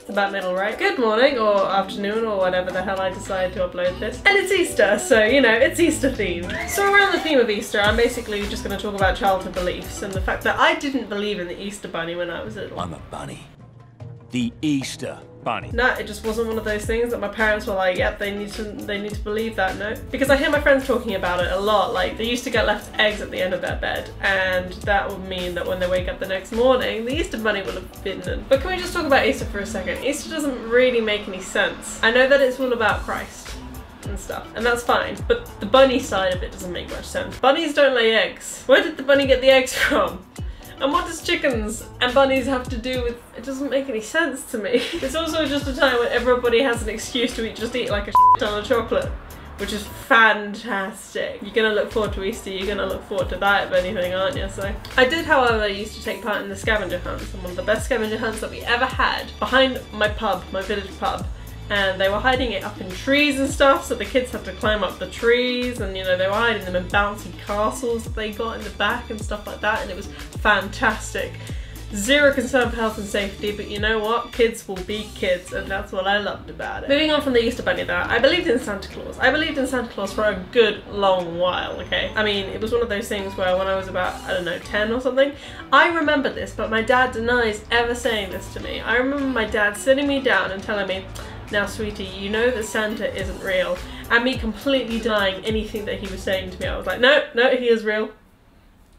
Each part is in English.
It's about middle, right? Good morning or afternoon or whatever the hell I decide to upload this. And it's Easter, so you know, it's Easter themed. So around the theme of Easter, I'm basically just going to talk about childhood beliefs and the fact that I didn't believe in the Easter bunny when I was little. I'm a bunny. The Easter bunny. No, it just wasn't one of those things that my parents were like, yep, they need to believe that, no. Because I hear my friends talking about it a lot, like they used to get left eggs at the end of their bed, and that would mean that when they wake up the next morning, the Easter bunny will have been. But can we just talk about Easter for a second? Easter doesn't really make any sense. I know that it's all about Christ and stuff, and that's fine, but the bunny side of it doesn't make much sense. Bunnies don't lay eggs. Where did the bunny get the eggs from? And what does chickens and bunnies have to do with... It doesn't make any sense to me. It's also just a time when everybody has an excuse to just eat like a ton of chocolate, which is fantastic. You're gonna look forward to Easter, you're gonna look forward to that if anything, aren't you? So I did, however, used to take part in the scavenger hunts, and one of the best scavenger hunts that we ever had behind my pub, my village pub. And they were hiding it up in trees and stuff, so the kids had to climb up the trees, and you know, they were hiding them in bouncy castles that they got in the back and stuff like that, and it was fantastic. Zero concern for health and safety, but you know what? Kids will be kids, and that's what I loved about it. Moving on from the Easter bunny though, I believed in Santa Claus. I believed in Santa Claus for a good long while, okay? I mean, it was one of those things where when I was about, I don't know, 10 or something, I remember this, but my dad denies ever saying this to me. I remember my dad sitting me down and telling me, now sweetie, you know that Santa isn't real, and me completely denying anything that he was saying to me. I was like, no, he is real.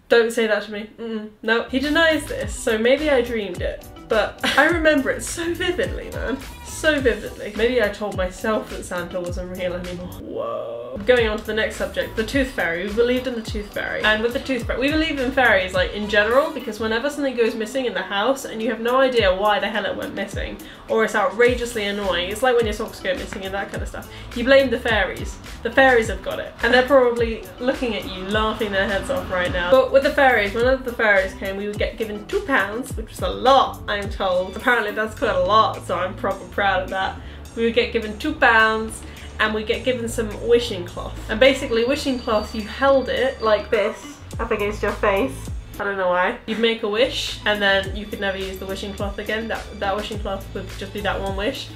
Don't say that to me. No. He denies this, so maybe I dreamed it, but I remember it so vividly, man. So vividly. Maybe I told myself that Santa wasn't real anymore. Whoa. Going on to the next subject, the Tooth Fairy. We believed in the Tooth Fairy. And with the Tooth Fairy, we believe in fairies like in general, because whenever something goes missing in the house and you have no idea why the hell it went missing, or it's outrageously annoying, it's like when your socks go missing and that kind of stuff, you blame the fairies. The fairies have got it. And they're probably looking at you, laughing their heads off right now. But with the fairies, whenever the fairies came, we would get given £2, which was a lot, I'm told. Apparently that's quite a lot, so I'm proper proud of that. We would get given £2 and we'd get given some wishing cloth. And basically wishing cloth, you held it like this up against your face. I don't know why. You'd make a wish and then you could never use the wishing cloth again. That wishing cloth would just be that one wish.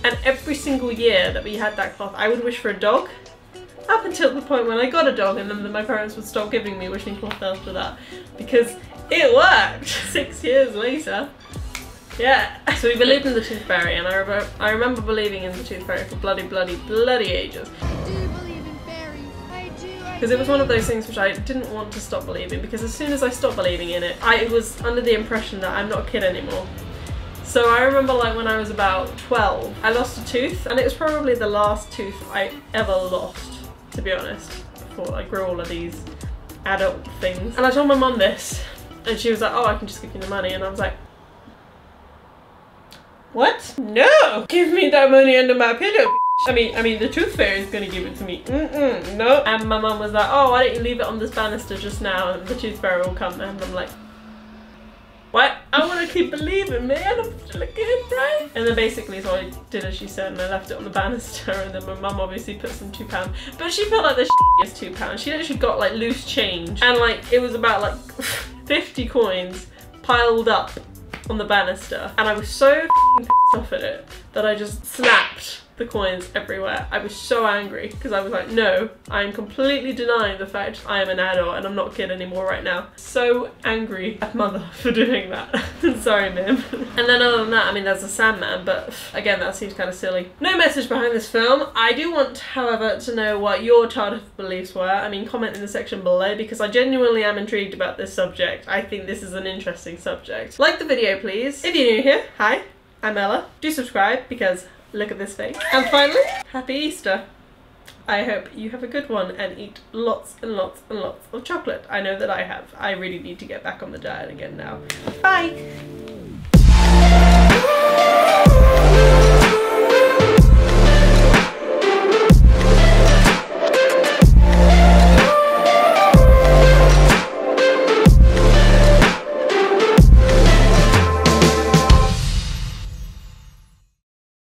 And every single year that we had that cloth, I would wish for a dog. Up until the point when I got a dog, and then my parents would stop giving me wishing cloth after that. Because it worked 6 years later. Yeah. So we believed in the Tooth Fairy, and I remember believing in the Tooth Fairy for bloody ages. I do believe in fairies. I do. Because it was one of those things which I didn't want to stop believing, because as soon as I stopped believing in it, I was under the impression that I'm not a kid anymore. So I remember like when I was about 12, I lost a tooth, and it was probably the last tooth I ever lost, to be honest, before I grew all of these adult things. And I told my mum this, and she was like, oh, I can just give you the money, and I was like, what? No! Give me that money under my pillow, I mean, the Tooth Fairy is gonna give it to me. No. And my mum was like, oh, why don't you leave it on this banister just now and the Tooth Fairy will come. And I'm like, what? I want to keep believing, man. I'm still a kid, right? And then basically, so I did as she said, and I left it on the banister. And then my mum obviously put some £2, but she felt like the is £2. She actually got like loose change, and like it was about like 50 coins piled up on the banister, and I was so pissed off at it that I just snapped the coins everywhere. I was so angry because I was like, no, I'm completely denying the fact I am an adult and I'm not a kid anymore right now. So angry at mother for doing that. Sorry, Mim. And then other than that, I mean, there's a Sandman, but again, that seems kind of silly. No message behind this film. I do want, however, to know what your childhood beliefs were. I mean, comment in the section below, because I genuinely am intrigued about this subject. I think this is an interesting subject. Like the video, please. If you're new here, hi, I'm Ella. Do subscribe, because look at this face. And finally, happy Easter. I hope you have a good one and eat lots and lots and lots of chocolate. I know that I have. I really need to get back on the diet again now. Bye!